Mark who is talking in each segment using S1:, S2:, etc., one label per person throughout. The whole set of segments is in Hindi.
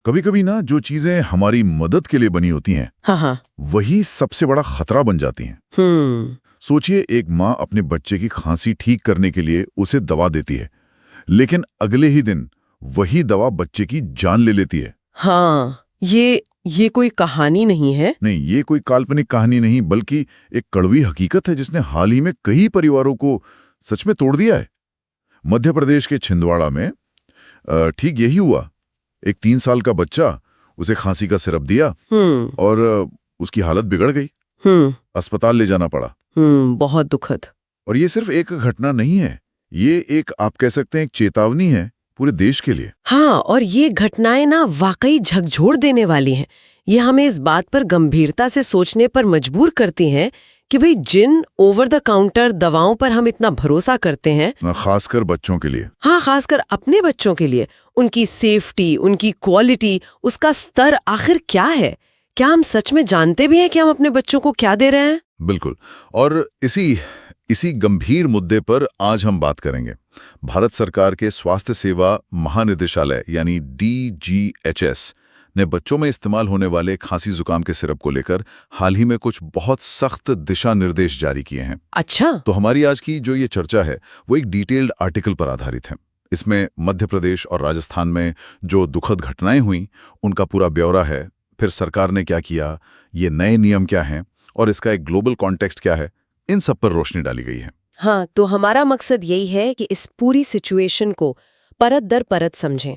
S1: कभी कभी ना जो चीजें हमारी मदद के लिए बनी होती हैं,
S2: हाँ।
S1: वही सबसे बड़ा खतरा बन जाती हैं। सोचिए, एक माँ अपने बच्चे की खांसी ठीक करने के लिए उसे दवा देती है, लेकिन अगले ही दिन वही दवा बच्चे की जान ले लेती है।
S2: हाँ, ये कोई कहानी नहीं है।
S1: नहीं, ये कोई काल्पनिक कहानी नहीं, बल्कि एक कड़वी हकीकत है जिसने हाल ही में कई परिवारों को सच में तोड़ दिया है। मध्य प्रदेश के छिंदवाड़ा में ठीक यही हुआ। एक 3 साल का बच्चा, उसे खांसी का सिरप दिया और उसकी हालत बिगड़ गई। अस्पताल ले जाना पड़ा।
S2: बहुत दुखद।
S1: और ये सिर्फ एक घटना नहीं है, ये एक, आप कह सकते हैं, एक चेतावनी है पूरे देश के लिए।
S2: हाँ, और ये घटनाएं ना वाकई झकझोर देने वाली हैं। ये हमें इस बात पर गंभीरता से सोचने पर मजबूर करती हैं कि भाई जिन ओवर द काउंटर दवाओं पर हम इतना भरोसा करते हैं,
S1: खासकर बच्चों के लिए।
S2: हाँ, खासकर अपने बच्चों के लिए, उनकी सेफ्टी, उनकी क्वालिटी, उसका स्तर आखिर क्या है? क्या हम सच में जानते भी हैं कि हम अपने बच्चों को क्या दे रहे हैं? बिल्कुल।
S1: और इसी गंभीर मुद्दे पर आज हम बात करेंगे। भारत सरकार के स्वास्थ्य सेवा महानिदेशालय यानी DGHS ने बच्चों में इस्तेमाल होने वाले खांसी जुकाम के सिरप को लेकर हाल ही में कुछ बहुत सख्त दिशा निर्देश जारी किए हैं।
S2: अच्छा।
S1: तो हमारी आज की जो ये चर्चा है वो एक डिटेल्ड आर्टिकल पर आधारित है। इसमें मध्य प्रदेश और राजस्थान में जो दुखद घटनाएं हुई उनका पूरा ब्यौरा है, फिर सरकार ने क्या किया, ये नए नियम क्या हैं और इसका एक ग्लोबल कॉन्टेक्स्ट क्या है, इन सब पर रोशनी डाली गई है।
S2: हाँ, तो हमारा मकसद यही है कि इस पूरी सिचुएशन को परत दर परत समझें।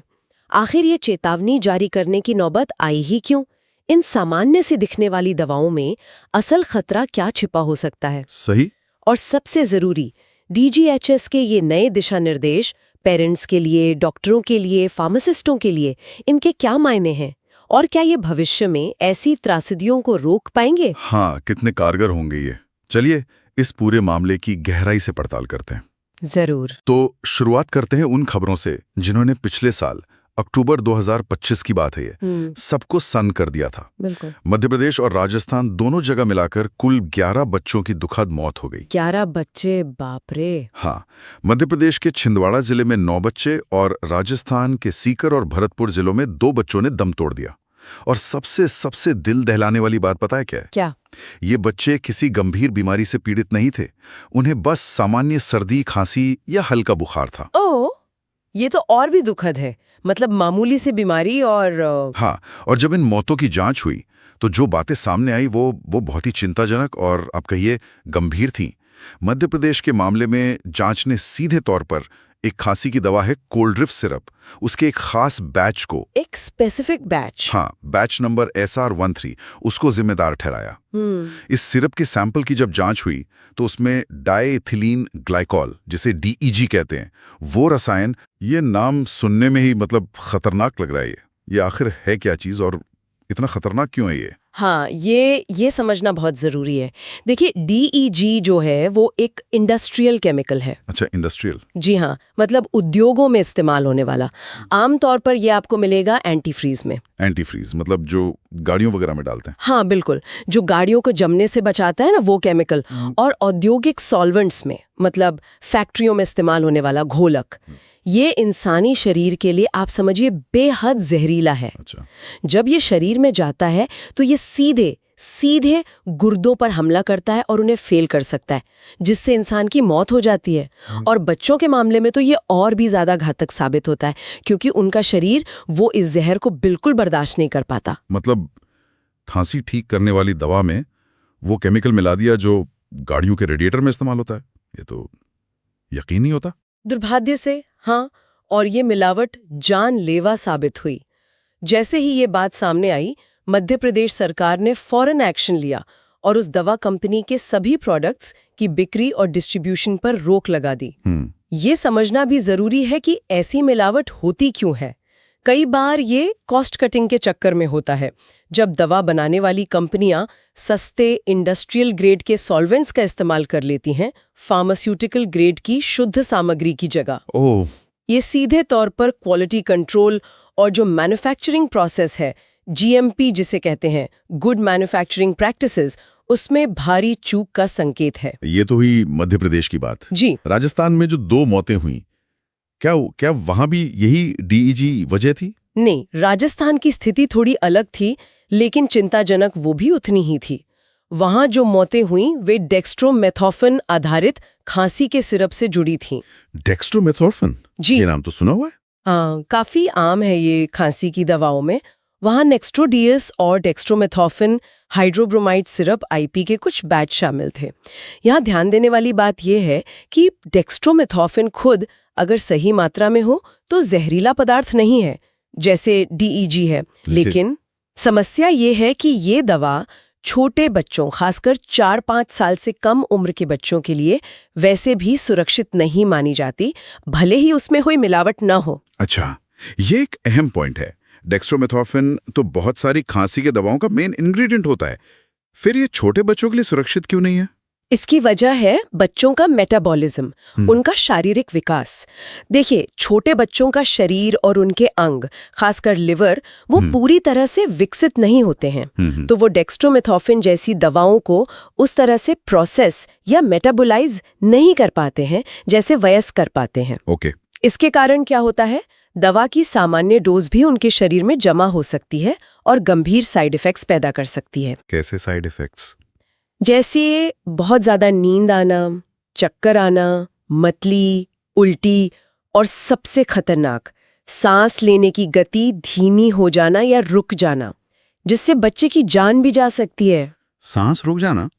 S2: आखिर ये चेतावनी जारी करने की नौबत आई ही क्यों? इन सामान्य से दिखने वाली दवाओं में असल खतरा क्या छिपा हो सकता है?
S1: सही।
S2: और सबसे जरूरी, DGHS के ये नए दिशा निर्देश पेरेंट्स के लिए, डॉक्टरों के लिए, फार्मासिस्टों के लिए, इनके क्या मायने हैं? और क्या ये भविष्य में ऐसी त्रासदियों को रोक पाएंगे?
S1: हाँ, कितने कारगर होंगे ये। चलिए इस पूरे मामले की गहराई से पड़ताल करते हैं।
S2: जरूर।
S1: तो शुरुआत करते हैं उन खबरों से जिन्होंने पिछले साल अक्टूबर 2025 की बात है, ये सबको सन्न कर दिया था।
S2: बिल्कुल।
S1: मध्य प्रदेश और राजस्थान दोनों जगह मिलाकर कुल 11 बच्चों की दुखद मौत हो गई।
S2: 11 बच्चे, बाप रे।
S1: हाँ, मध्य प्रदेश के छिंदवाड़ा जिले में 9 बच्चे और राजस्थान के सीकर और भरतपुर जिलों में 2 बच्चों ने दम तोड़ दिया। और सबसे दिल दहलाने वाली बात पता है क्या है?
S2: क्या?
S1: ये बच्चे किसी गंभीर बीमारी से पीड़ित नहीं थे, उन्हें बस सामान्य सर्दी, खांसी या हल्का बुखार था।
S2: ओह, ये तो और भी दुखद है। मतलब मामूली सी बीमारी और
S1: हाँ, और जब इन मौतों की जांच हुई तो जो बातें सामने आई वो बहुत ही चिंताजनक और आप कहिए गंभीर थीं। मध्य प्रदेश के मामले में जांच ने सीधे तौर पर एक खांसी की दवा है कोल्ड्रिफ सिरप, उसके एक खास बैच को, एक
S2: स्पेसिफिक बैच,
S1: हाँ, बैच नंबर SR13, उसको जिम्मेदार ठहराया। इस सिरप के सैंपल की जब जांच हुई तो उसमें डायइथिलीन ग्लाइकॉल, जिसे DEG कहते हैं, वो रसायन, ये नाम सुनने में ही मतलब खतरनाक लग रहा है। ये आखिर है क्या चीज और इतना खतरनाक क्यों है ये?
S2: हाँ, ये समझना बहुत जरूरी है। देखिए, DEG जो है वो एक इंडस्ट्रियल केमिकल है।
S1: अच्छा, इंडस्ट्रियल?
S2: जी हाँ, मतलब उद्योगों में इस्तेमाल होने वाला। आमतौर पर ये आपको मिलेगा एंटीफ्रीज में।
S1: एंटीफ्रीज मतलब जो गाड़ियों वगैरह में डालते हैं?
S2: हाँ बिल्कुल, जो गाड़ियों को जमने से बचाता है ना, वो केमिकल। और औद्योगिक सॉल्वेंट्स में, मतलब फैक्ट्रियों में इस्तेमाल होने वाला घोलक, ये इंसानी शरीर के लिए आप समझिए बेहद जहरीला है।
S1: अच्छा।
S2: जब ये शरीर में जाता है तो ये सीधे गुर्दों पर हमला करता है और उन्हें फेल कर सकता है, जिससे इंसान की मौत हो जाती है। और बच्चों के मामले में तो ये और भी ज्यादा घातक साबित होता है, क्योंकि उनका शरीर वो इस जहर को बिल्कुल बर्दाश्त नहीं कर पाता।
S1: मतलब खांसी ठीक करने वाली दवा में वो केमिकल मिला दिया जो गाड़ियों के रेडिएटर में इस्तेमाल होता है? ये तो यकीन नहीं होता।
S2: दुर्भाग्य से हाँ, और ये मिलावट जानलेवा साबित हुई। जैसे ही ये बात सामने आई, मध्य प्रदेश सरकार ने फौरन एक्शन लिया और उस दवा कंपनी के सभी प्रोडक्ट्स की बिक्री और डिस्ट्रीब्यूशन पर रोक लगा दी। ये समझना भी जरूरी है कि ऐसी मिलावट होती क्यों है। कई बार ये कॉस्ट कटिंग के चक्कर में होता है, जब दवा बनाने वाली कंपनियां सस्ते इंडस्ट्रियल ग्रेड के सॉल्वेंट्स का इस्तेमाल कर लेती हैं फार्मास्यूटिकल ग्रेड की शुद्ध सामग्री की जगह। ये सीधे तौर पर क्वालिटी कंट्रोल और जो मैन्युफैक्चरिंग प्रोसेस है, GMP जिसे कहते हैं, गुड मैन्युफैक्चरिंग प्रैक्टिसेस, उसमें भारी चूक का संकेत है।
S1: ये तो हुई मध्य प्रदेश की बात।
S2: जी।
S1: राजस्थान में जो 2 मौतें हुई, क्या वहां भी यही DEG वजह थी?
S2: नहीं, राजस्थान की स्थिति थोड़ी अलग थी, लेकिन चिंताजनक वो भी उतनी ही थी। वहां जो मौतें हुईं वे डेक्स्ट्रोमेथॉर्फिन आधारित खांसी के सिरप से जुड़ी थीं।
S1: डेक्स्ट्रोमेथॉर्फिन,
S2: जी।
S1: ये नाम तो सुना हुआ है।
S2: काफी आम है ये खांसी की दवाओं में। वहां नेक्स्ट्रोडियस और डेक्स्ट्रोमेथॉर्फिन हाइड्रोब्रोमाइड सिरप आईपी के कुछ बैच शामिल थे। यहाँ ध्यान देने वाली बात यह है कि डेक्स्ट्रोमेथॉर्फिन खुद अगर सही मात्रा में हो तो जहरीला पदार्थ नहीं है, जैसे डीईजी है। लेकिन समस्या ये है कि ये दवा छोटे बच्चों, खासकर 4-5 साल से कम उम्र के बच्चों के लिए वैसे भी सुरक्षित नहीं मानी जाती, भले ही उसमें कोई मिलावट न हो।
S1: अच्छा, ये एक अहम पॉइंट है। डेक्स्ट्रोमेथॉर्फिन तो बहुत सारी खांसी के दवाओं का मेन इंग्रेडिएंट होता है, फिर ये छोटे बच्चों के लिए सुरक्षित क्यों नहीं है?
S2: इसकी वजह है बच्चों का मेटाबॉलिज्म, उनका शारीरिक विकास। देखिए, छोटे बच्चों का शरीर और उनके अंग, खासकर लिवर, वो पूरी तरह से विकसित नहीं होते हैं। तो वो डेक्स्ट्रोमेथॉर्फिन जैसी दवाओं को उस तरह से प्रोसेस या मेटाबोलाइज नहीं कर पाते हैं जैसे वयस्क कर पाते हैं।
S1: ओके।
S2: इसके कारण क्या होता है, दवा की सामान्य डोज भी उनके शरीर में जमा हो सकती है और गंभीर साइड इफेक्ट्स पैदा कर सकती है।
S1: कैसे साइड इफेक्ट्स?
S2: जैसे बहुत ज्यादा नींद आना, चक्कर आना, मतली, उल्टी और सबसे खतरनाक, सांस लेने की गति धीमी हो जाना या रुक जाना, जिससे बच्चे की जान भी जा सकती है।
S1: सांस रुक जाना?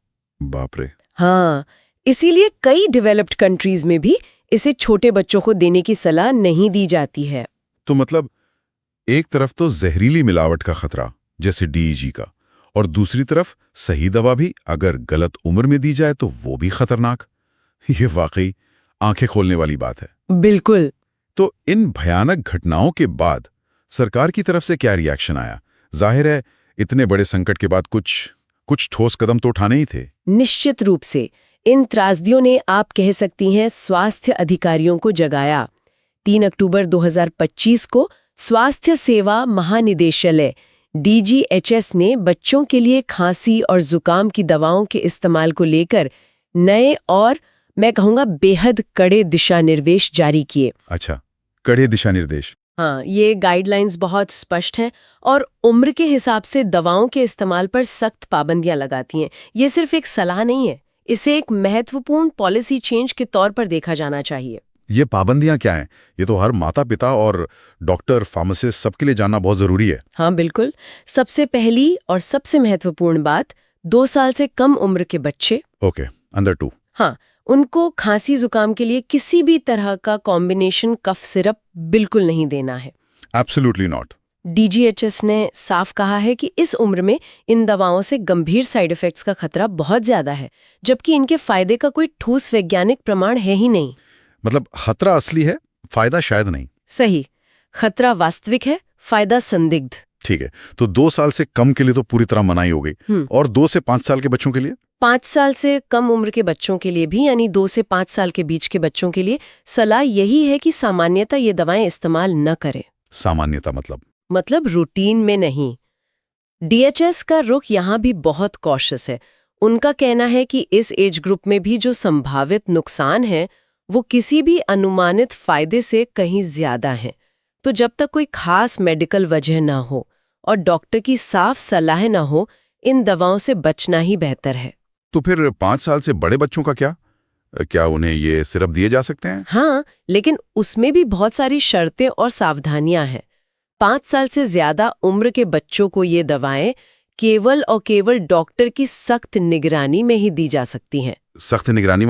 S1: बाप रे।
S2: हाँ, इसीलिए कई डेवलप्ड कंट्रीज में भी इसे छोटे बच्चों को देने की सलाह नहीं दी जाती है।
S1: तो मतलब एक तरफ तो जहरीली मिलावट का खतरा जैसे डीईजी का, और दूसरी तरफ सही दवा भी अगर गलत उम्र में दी जाए तो वो भी खतरनाक। ये वाकई आंखें खोलने वाली बात है।
S2: बिल्कुल।
S1: तो इन भयानक घटनाओं के बाद सरकार की तरफ से क्या रिएक्शन आया? जाहिर है इतने बड़े संकट के बाद कुछ ठोस कदम तो उठाने ही थे।
S2: निश्चित रूप से इन त्रासदियों ने, आप कह सकती हैं, स्वास्थ्य अधिकारियों को जगाया। 3 अक्टूबर 2025 को स्वास्थ्य सेवा महानिदेशालय DGHS ने बच्चों के लिए खांसी और जुकाम की दवाओं के इस्तेमाल को लेकर नए और मैं कहूँगा बेहद कड़े दिशा निर्देश जारी किए।
S1: अच्छा, कड़े दिशा निर्देश।
S2: हाँ, ये गाइडलाइंस बहुत स्पष्ट हैं और उम्र के हिसाब से दवाओं के इस्तेमाल पर सख्त पाबंदियां लगाती हैं। ये सिर्फ एक सलाह नहीं है, इसे एक महत्वपूर्ण पॉलिसी चेंज के तौर पर देखा जाना चाहिए।
S1: ये पाबंदियां क्या हैं? ये तो हर माता पिता और डॉक्टर, फार्मासिस्ट सबके लिए जानना बहुत जरूरी है।
S2: हाँ बिल्कुल। सबसे पहली और सबसे महत्वपूर्ण बात, 2 साल से कम उम्र के बच्चे,
S1: ओके, अंडर 2,
S2: हाँ, उनको खांसी जुकाम के लिए किसी भी तरह का कॉम्बिनेशन कफ सिरप बिल्कुल नहीं देना है।
S1: Absolutely not.
S2: DGHS ने साफ कहा है कि इस उम्र में इन दवाओं से गंभीर साइड इफेक्ट्स का खतरा बहुत ज्यादा है, जबकि इनके फायदे का कोई ठोस वैज्ञानिक प्रमाण है ही नहीं।
S1: मतलब खतरा असली है, फायदा शायद नहीं।
S2: सही, खतरा वास्तविक है, फायदा संदिग्ध।
S1: ठीक है, तो 2 साल से कम के लिए तो पूरी तरह मनाही हो गई, और 2 से 5 साल के बच्चों के लिए?
S2: 5 साल से कम उम्र के बच्चों के लिए भी, यानी 2 से 5 साल के बीच के बच्चों के लिए सलाह यही है कि सामान्यतः ये दवाएं इस्तेमाल न करें।
S1: सामान्यता मतलब
S2: रूटीन में नहीं। DHS का रुख यहाँ भी बहुत कॉशियस है। उनका कहना है कि इस एज ग्रुप में भी जो संभावित नुकसान है वो किसी भी अनुमानित फायदे से कहीं ज्यादा है। तो जब तक कोई खास मेडिकल वजह ना हो और डॉक्टर की साफ सलाह ना हो, इन दवाओं से बचना ही बेहतर है।
S1: तो फिर 5 साल से बड़े बच्चों का क्या उन्हें ये सिरप दिए जा सकते हैं?
S2: हाँ, लेकिन उसमें भी बहुत सारी शर्तें और सावधानियां हैं। 5 साल से ज्यादा उम्र के बच्चों को ये दवाएं केवल और केवल डॉक्टर की सख्त निगरानी में ही दी जा सकती हैं।
S1: सख्त निगरानी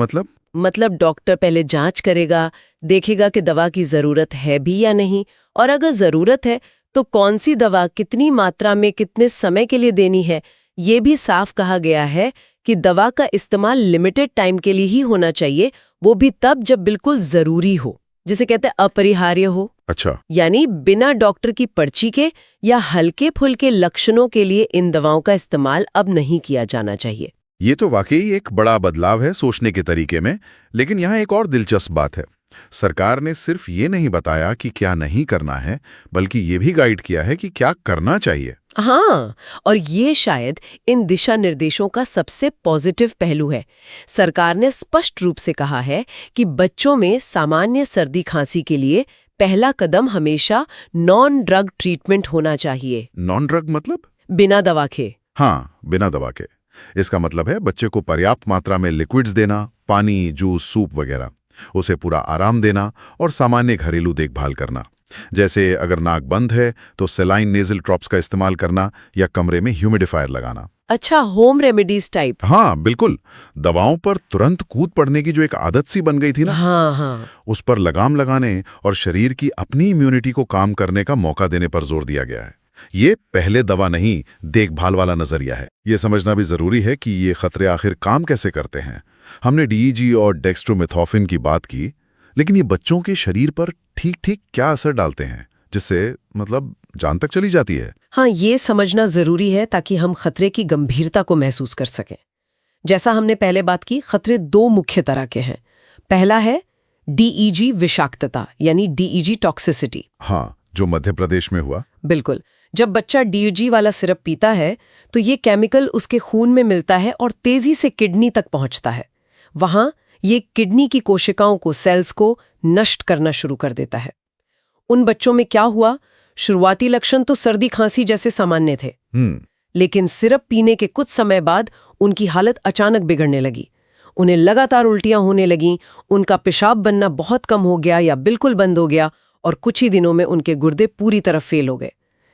S1: मतलब
S2: डॉक्टर पहले जांच करेगा, देखेगा कि दवा की जरूरत है भी या नहीं, और अगर जरूरत है तो कौन सी दवा कितनी मात्रा में कितने समय के लिए देनी है। ये भी साफ कहा गया है कि दवा का इस्तेमाल लिमिटेड टाइम के लिए ही होना चाहिए, वो भी तब जब बिल्कुल जरूरी हो, जिसे कहते हैं अपरिहार्य हो।
S1: अच्छा,
S2: यानी बिना डॉक्टर की पर्ची के या हल्के फुल्के लक्षणों के लिए इन दवाओं का इस्तेमाल अब नहीं किया जाना चाहिए।
S1: ये तो वाकई एक बड़ा बदलाव है सोचने के तरीके में। लेकिन यहाँ एक और दिलचस्प बात है, सरकार ने सिर्फ ये नहीं बताया कि क्या नहीं करना है, बल्कि ये भी गाइड किया है कि क्या करना चाहिए।
S2: हाँ, और ये शायद इन दिशा निर्देशों का सबसे पॉजिटिव पहलू है। सरकार ने स्पष्ट रूप से कहा है कि बच्चों में सामान्य सर्दी खांसी के लिए पहला कदम हमेशा नॉन ड्रग ट्रीटमेंट होना चाहिए,
S1: नॉन ड्रग मतलब?
S2: बिना दवा के।
S1: हाँ, बिना दवा के। इसका मतलब है बच्चे को पर्याप्त मात्रा में लिक्विड्स देना, पानी, जूस, सूप वगैरह, उसे पूरा आराम देना और सामान्य घरेलू देखभाल करना। जैसे अगर नाक बंद है तो सेलाइन नेजल ड्रॉप्स का इस्तेमाल करना या कमरे में ह्यूमिडिफायर लगाना।
S2: अच्छा, होम रेमेडीज टाइप।
S1: हाँ बिल्कुल। दवाओं पर तुरंत कूद पड़ने की जो एक आदत सी बन गई थी ना,
S2: हाँ,
S1: उस पर लगाम लगाने और शरीर की अपनी इम्यूनिटी को काम करने का मौका देने पर जोर दिया गया है। ये पहले दवा नहीं, देखभाल वाला नजरिया है। ये समझना भी जरूरी है कि ये खतरे आखिर काम कैसे करते हैं। हमने डीईजी और डेक्स्ट्रोमेथॉर्फिन की बात की, लेकिन ये बच्चों के शरीर पर ठीक ठीक क्या असर डालते हैं, जिससे मतलब जान तक चली जाती है।
S2: हाँ, ये समझना जरूरी है ताकि हम खतरे की गंभीरता को महसूस कर सकें। जैसा हमने पहले बात की, खतरे दो मुख्य तरह के हैं। पहला है डीईजी विषाक्तता, यानी डीईजी टॉक्सिसिटी।
S1: हाँ, जो मध्य प्रदेश में हुआ।
S2: बिल्कुल। जब बच्चा डीईजी वाला सिरप पीता है तो ये केमिकल उसके खून में मिलता है और तेजी से किडनी तक पहुंचता है। वहां ये किडनी की कोशिकाओं को, सेल्स को नष्ट करना शुरू कर देता है। उन बच्चों में क्या हुआ? शुरुआती लक्षण तो सर्दी खांसी जैसे सामान्य थे, लेकिन सिरप पीने के कुछ समय बाद उनकी हालत अचानक बिगड़ने लगी। उन्हें लगातार उल्टियां होने लगीं, उनका पेशाब बनना बहुत कम हो गया या बिल्कुल बंद हो गया, और कुछ ही दिनों में उनके गुर्दे पूरी तरह फेल हो गए,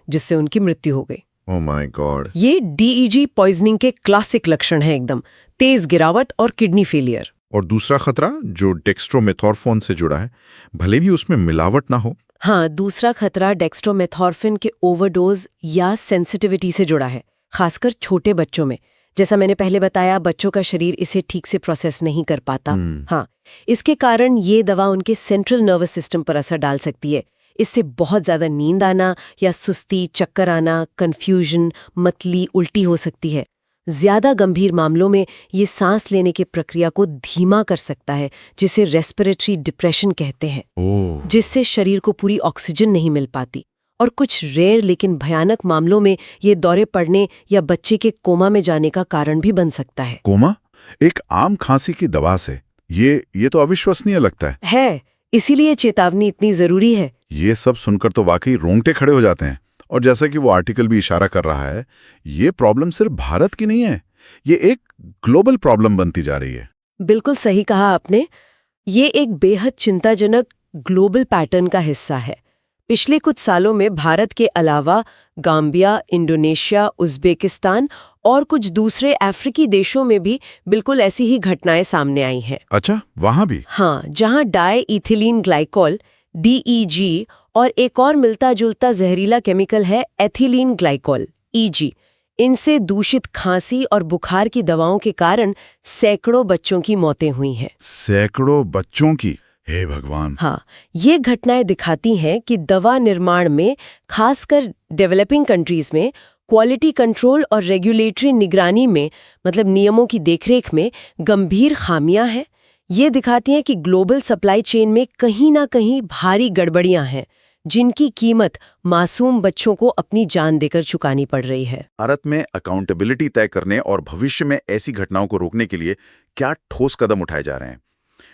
S2: जिससे उनकी मृत्यु हो गई।
S1: Oh my God.
S2: ये डीईजी पॉइजनिंग के क्लासिक लक्षण हैं एकदम, तेज गिरावट और किडनी फेलियर।
S1: और दूसरा खतरा जो डेक्स्ट्रोमेथॉर्फोन से जुड़ा है, भले भी उसमें मिलावट ना हो।
S2: हाँ, दूसरा खतरा डेक्स्ट्रोमेथॉर्फिन के ओवरडोज या सेंसिटिविटी से जुड़ा है, खासकर छोटे बच्चों में। जैसा मैंने पहले बताया, बच्चों का शरीर इसे ठीक से प्रोसेस नहीं कर पाता। हाँ, इसके कारण ये दवा उनके सेंट्रल नर्वस सिस्टम पर असर डाल सकती है। इससे बहुत ज्यादा नींद आना या सुस्ती, चक्कर आना, कंफ्यूजन, मतली, उल्टी हो सकती है। ज्यादा गंभीर मामलों में ये सांस लेने की प्रक्रिया को धीमा कर सकता है, जिसे रेस्पिरेटरी डिप्रेशन कहते हैं, जिससे शरीर को पूरी ऑक्सीजन नहीं मिल पाती। और कुछ रेयर लेकिन भयानक मामलों में ये दौरे पड़ने या बच्चे के कोमा में जाने का कारण भी बन सकता है।
S1: कोमा? एक आम खांसी की दवा से? ये तो अविश्वसनीय लगता है।
S2: इसीलिए चेतावनी इतनी जरूरी है।
S1: ये सब सुनकर तो वाकई रोंगटे खड़े हो जाते हैं। और जैसा कि वो आर्टिकल भी इशारा कर रहा है, ये प्रॉब्लम सिर्फ भारत की नहीं है, ये एक ग्लोबल प्रॉब्लम बनती जा रही है।
S2: बिल्कुल सही कहा आपने। ये एक बेहद चिंताजनक ग्लोबल पैटर्न का हिस्सा है। पिछले कुछ सालों में भारत के अलावा गाम्बिया, इंडोनेशिया, उज़्बेकिस्तान और कुछ दूसरे अफ्रीकी देशों में भी बिल्कुल ऐसी ही घटनाएं सामने आई हैं।
S1: अच्छा, वहां भी?
S2: हाँ, जहां डाई इथिलीन ग्लाइकोल, डीईजी, और एक और मिलता जुलता जहरीला केमिकल है एथिलीन ग्लाइकोल, ईजी, इनसे दूषित खांसी और बुखार की दवाओं के कारण सैकड़ों बच्चों की मौतें हुई हैं।
S1: सैकड़ों बच्चों की? हे भगवान।
S2: हाँ, ये घटनाएं दिखाती हैं कि दवा निर्माण में, खासकर डेवलपिंग कंट्रीज में, क्वालिटी कंट्रोल और रेगुलेटरी निगरानी में, मतलब नियमों की देखरेख में गंभीर खामियां हैं। ये दिखाती हैं कि ग्लोबल सप्लाई चेन में कहीं ना कहीं भारी गड़बड़ियां हैं, जिनकी कीमत मासूम बच्चों को अपनी जान देकर चुकानी पड़ रही है।
S1: भारत में अकाउंटेबिलिटी तय करने और भविष्य में ऐसी घटनाओं को रोकने के लिए क्या ठोस कदम उठाए जा रहे हैं?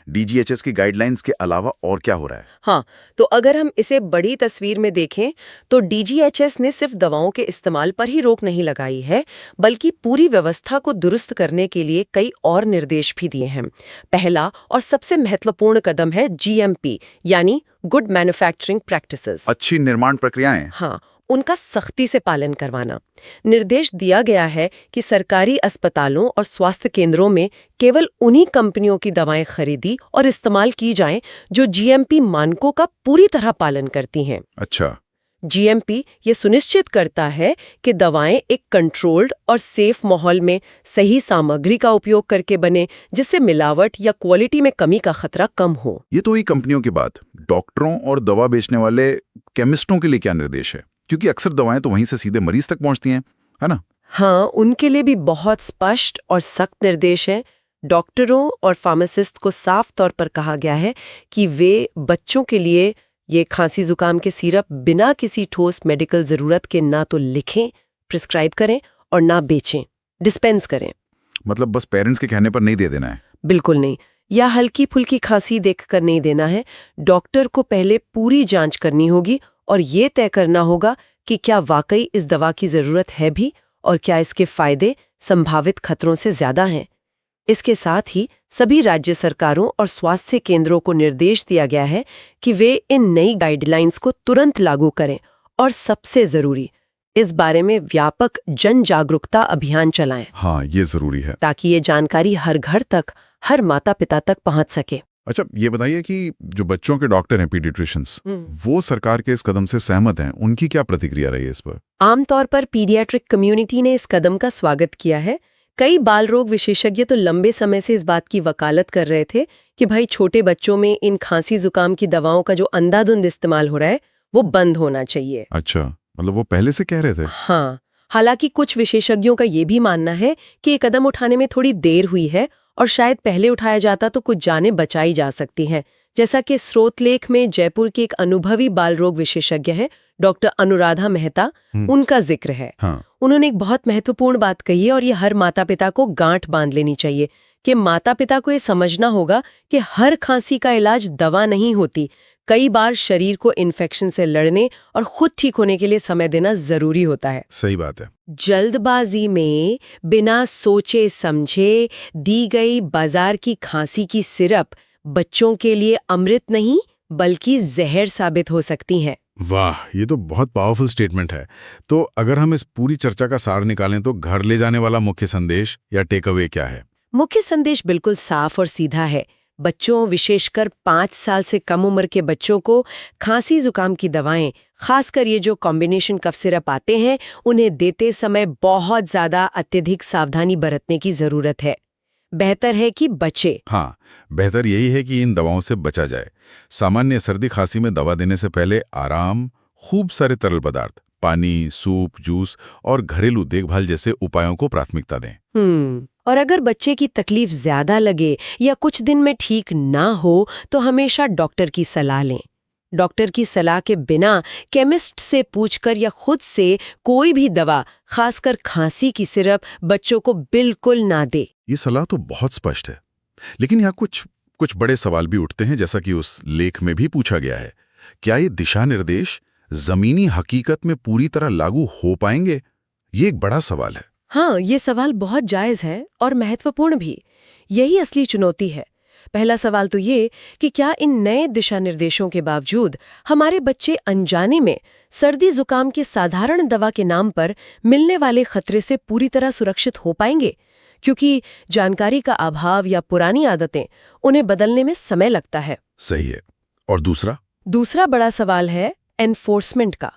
S1: डीजीएचएस की गाइडलाइंस के अलावा और क्या हो रहा है?
S2: हाँ, तो अगर हम इसे बड़ी तस्वीर में देखें तो डीजीएचएस ने सिर्फ दवाओं के इस्तेमाल पर ही रोक नहीं लगाई है, बल्कि पूरी व्यवस्था को दुरुस्त करने के लिए कई और निर्देश भी दिए हैं। पहला और सबसे महत्वपूर्ण कदम है जीएमपी, यानी गुड मैन्युफैक्चरिंग प्रैक्टिसेस।
S1: अच्छी निर्माण प्रक्रियाएं।
S2: हाँ, उनका सख्ती से पालन करवाना। निर्देश दिया गया है कि सरकारी अस्पतालों और स्वास्थ्य केंद्रों में केवल उन्हीं कंपनियों की दवाएं खरीदी और इस्तेमाल की जाएं जो जीएमपी मानकों का पूरी तरह पालन करती हैं।
S1: अच्छा।
S2: जीएमपी ये सुनिश्चित करता है कि दवाएं एक कंट्रोल्ड और सेफ माहौल में सही सामग्री का उपयोग करके बने, जिससे मिलावट या क्वालिटी में कमी का खतरा कम हो।
S1: ये तो ही कंपनियों की बात। डॉक्टरों और दवा बेचने वाले केमिस्टों के लिए क्या निर्देश है? क्योंकि अक्सर दवाएं तो वहीं से सीधे मरीज तक पहुंचती हैं, है ना?
S2: हाँ, उनके लिए भी बहुत स्पष्ट और सख्त निर्देश है। डॉक्टरों और फार्मासिस्ट को साफ तौर पर कहा गया है कि वे बच्चों के लिए ये खांसी जुकाम के सिरप बिना किसी ठोस मेडिकल जरूरत के ना तो लिखें, प्रिस्क्राइब करें और ना बेचें, डिस्पेंस करें।
S1: मतलब बस पेरेंट्स के कहने पर नहीं दे देना है?
S2: बिल्कुल नहीं। या हल्की फुल्की खांसी देखकर नहीं देना है। डॉक्टर को पहले पूरी जांच करनी होगी और ये तय करना होगा कि क्या वाकई इस दवा की जरूरत है भी और क्या इसके फायदे संभावित खतरों से ज्यादा हैं। इसके साथ ही सभी राज्य सरकारों और स्वास्थ्य केंद्रों को निर्देश दिया गया है कि वे इन नई गाइडलाइंस को तुरंत लागू करें और सबसे जरूरी, इस बारे में व्यापक जन जागरूकता अभियान चलाएं।
S1: हाँ, ये जरूरी है।
S2: ताकि ये जानकारी हर घर तक, हर माता पिता तक पहुंच सके।
S1: अच्छा, ये बताइए कि जो बच्चों के डॉक्टर हैं, पीडियाट्रिशियंस, वो सरकार के इस कदम से सहमत हैं? उनकी क्या प्रतिक्रिया रही है इस पर?
S2: आमतौर पर पीडियाट्रिक कम्युनिटी ने इस कदम का स्वागत किया है। कई बाल रोग विशेषज्ञ तो लंबे समय से इस बात की वकालत कर रहे थे कि भाई छोटे बच्चों में इन खांसी जुकाम की दवाओं का जो अंधाधुंध इस्तेमाल हो रहा है वो बंद होना चाहिए।
S1: अच्छा, मतलब वो पहले से कह रहे थे?
S2: हाँ, हालांकि कुछ विशेषज्ञों का ये भी मानना है कि ये कदम उठाने में थोड़ी देर हुई है और शायद पहले उठाया जाता तो कुछ जानें बचाई जा सकती हैं। जैसा कि स्रोतलेख में जयपुर के एक अनुभवी बाल रोग विशेषज्ञ हैं डॉक्टर अनुराधा मेहता, उनका जिक्र है।
S1: हाँ।
S2: उन्होंने एक बहुत महत्वपूर्ण बात कही है और ये हर माता पिता को गांठ बांध लेनी चाहिए कि माता पिता को ये समझना होगा कि हर खांसी का इलाज दवा नहीं होती। कई बार शरीर को इन्फेक्शन से लड़ने और खुद ठीक होने के लिए समय देना जरूरी होता है।
S1: सही बात है।
S2: जल्दबाजी में बिना सोचे समझे दी गई बाजार की खांसी की सिरप बच्चों के लिए अमृत नहीं बल्कि जहर साबित हो सकती है।
S3: वाह, ये तो बहुत पावरफुल स्टेटमेंट है। तो अगर हम इस पूरी चर्चा का सार निकालें तो घर ले जाने वाला मुख्य संदेश या टेक अवे क्या है?
S2: मुख्य संदेश बिल्कुल साफ और सीधा है। बच्चों, विशेषकर 5 साल से कम उम्र के बच्चों को खांसी जुकाम की दवाएं, खासकर ये जो कॉम्बिनेशन कफ सिरप आते हैं, उन्हें देते समय बहुत ज्यादा अत्यधिक सावधानी बरतने की जरूरत है। बेहतर है कि बचे।
S3: हाँ, बेहतर यही है कि इन दवाओं से बचा जाए। सामान्य सर्दी खांसी में दवा देने से पहले आराम, खूब सारे तरल पदार्थ, पानी, सूप, जूस और घरेलू देखभाल जैसे उपायों को प्राथमिकता दें।
S2: और अगर बच्चे की तकलीफ ज्यादा लगे या कुछ दिन में ठीक ना हो तो हमेशा डॉक्टर की सलाह लें। डॉक्टर की सलाह के बिना केमिस्ट से पूछकर या खुद से कोई भी दवा, खासकर खांसी की सिरप, बच्चों को बिल्कुल ना दे।
S3: ये सलाह तो बहुत स्पष्ट है, लेकिन यहाँ कुछ बड़े सवाल भी उठते हैं, जैसा कि उस लेख में भी पूछा गया है। क्या ये दिशा निर्देश जमीनी हकीकत में पूरी तरह लागू हो पाएंगे? ये एक बड़ा सवाल है।
S2: हाँ, ये सवाल बहुत जायज है और महत्वपूर्ण भी। यही असली चुनौती है। पहला सवाल तो ये कि क्या इन नए दिशा निर्देशों के बावजूद हमारे बच्चे अनजाने में सर्दी जुकाम की साधारण दवा के नाम पर मिलने वाले खतरे से पूरी तरह सुरक्षित हो पाएंगे? क्योंकि जानकारी का अभाव या पुरानी आदतें, उन्हें बदलने में समय लगता है।
S3: सही है। और
S2: दूसरा बड़ा सवाल है एनफोर्समेंट का।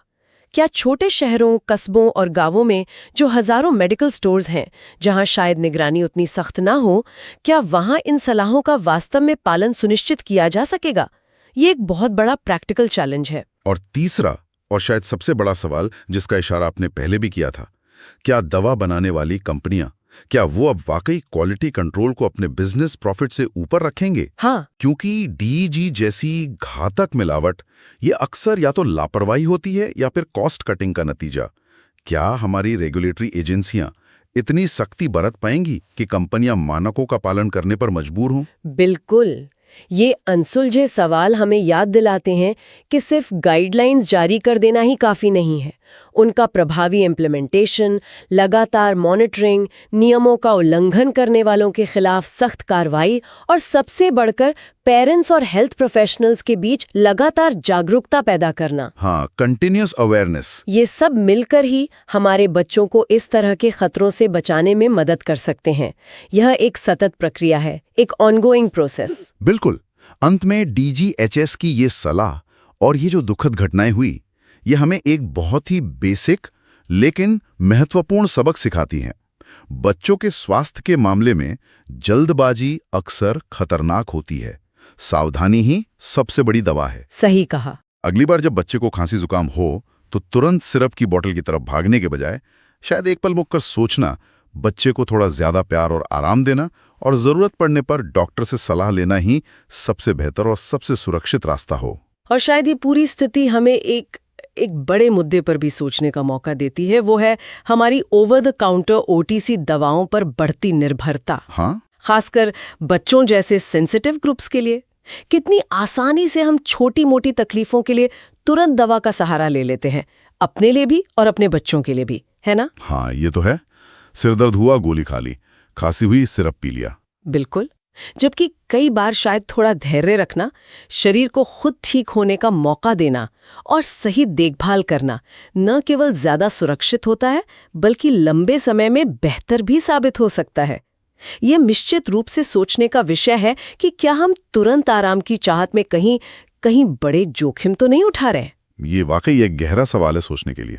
S2: क्या छोटे शहरों, कस्बों और गांवों में जो हजारों मेडिकल स्टोर्स हैं, जहां शायद निगरानी उतनी सख्त ना हो, क्या वहां इन सलाहों का वास्तव में पालन सुनिश्चित किया जा सकेगा? ये एक बहुत बड़ा प्रैक्टिकल चैलेंज है।
S3: और तीसरा और शायद सबसे बड़ा सवाल, जिसका इशारा आपने पहले भी किया था, क्या दवा बनाने वाली कंपनियां, क्या वो अब वाकई क्वालिटी कंट्रोल को अपने बिजनेस प्रॉफिट से ऊपर रखेंगे?
S2: हाँ,
S3: क्योंकि डीईजी जैसी घातक मिलावट, ये अक्सर या तो लापरवाही होती है या फिर कॉस्ट कटिंग का नतीजा। क्या हमारी रेगुलेटरी एजेंसियां इतनी सख्ती बरत पाएंगी कि कंपनियां मानकों का पालन करने पर मजबूर हों?
S2: बिल्कुल। ये अनसुलझे सवाल हमें याद दिलाते हैं कि सिर्फ गाइडलाइंस जारी कर देना ही काफी नहीं है। उनका प्रभावी इम्प्लीमेंटेशन, लगातार मॉनिटरिंग, नियमों का उल्लंघन करने वालों के खिलाफ सख्त कार्रवाई और सबसे बढ़कर पेरेंट्स और हेल्थ प्रोफेशनल्स के बीच लगातार जागरूकता पैदा करना।
S3: हाँ, कंटिन्यूअस अवेयरनेस।
S2: ये सब मिलकर ही हमारे बच्चों को इस तरह के खतरों से बचाने में मदद कर सकते हैं। यह एक सतत प्रक्रिया है, एक ऑनगोइंग प्रोसेस।
S3: बिल्कुल। अंत में डीजीएचएस की ये सलाह और ये जो दुखद घटनाएं हुई, ये हमें एक बहुत ही बेसिक लेकिन महत्वपूर्ण सबक सिखाती हैं। बच्चों के स्वास्थ्य के मामले में जल्दबाजी अक्सर खतरनाक होती है। सावधानी ही सबसे बड़ी दवा है।
S2: सही कहा।
S3: अगली बार जब बच्चे को खांसी जुकाम हो तो तुरंत सिरप की बोतल की तरफ भागने के बजाय शायद एक पल रुक कर सोचना, बच्चे को थोड़ा ज्यादा प्यार और आराम देना और जरूरत पड़ने पर डॉक्टर से सलाह लेना ही सबसे बेहतर और सबसे सुरक्षित रास्ता हो।
S2: और शायद ये पूरी स्थिति हमें एक बड़े मुद्दे पर भी सोचने का मौका देती है। वो है हमारी ओवर द काउंटर ओटीसी दवाओं पर बढ़ती निर्भरता।
S3: हाँ,
S2: खासकर बच्चों जैसे सेंसिटिव ग्रुप्स के लिए। कितनी आसानी से हम छोटी-मोटी तकलीफों के लिए तुरंत दवा का सहारा ले लेते हैं, अपने लिए भी और अपने बच्चों के लिए भी, है ना?
S3: हाँ, ये तो है। सिरदर्द हुआ, गोली खा ली, खांसी हुई, सिरप पी लिया।
S2: बिल्कुल। जबकि कई बार शायद थोड़ा धैर्य रखना, शरीर को खुद ठीक होने का मौका देना और सही देखभाल करना न केवल ज्यादा सुरक्षित होता है, बल्कि लंबे समय में बेहतर भी साबित हो सकता है। यह निश्चित रूप से सोचने का विषय है कि क्या हम तुरंत आराम की चाहत में कहीं बड़े जोखिम तो नहीं उठा रहे?
S3: ये वाकई एक गहरा सवाल है सोचने के लिए।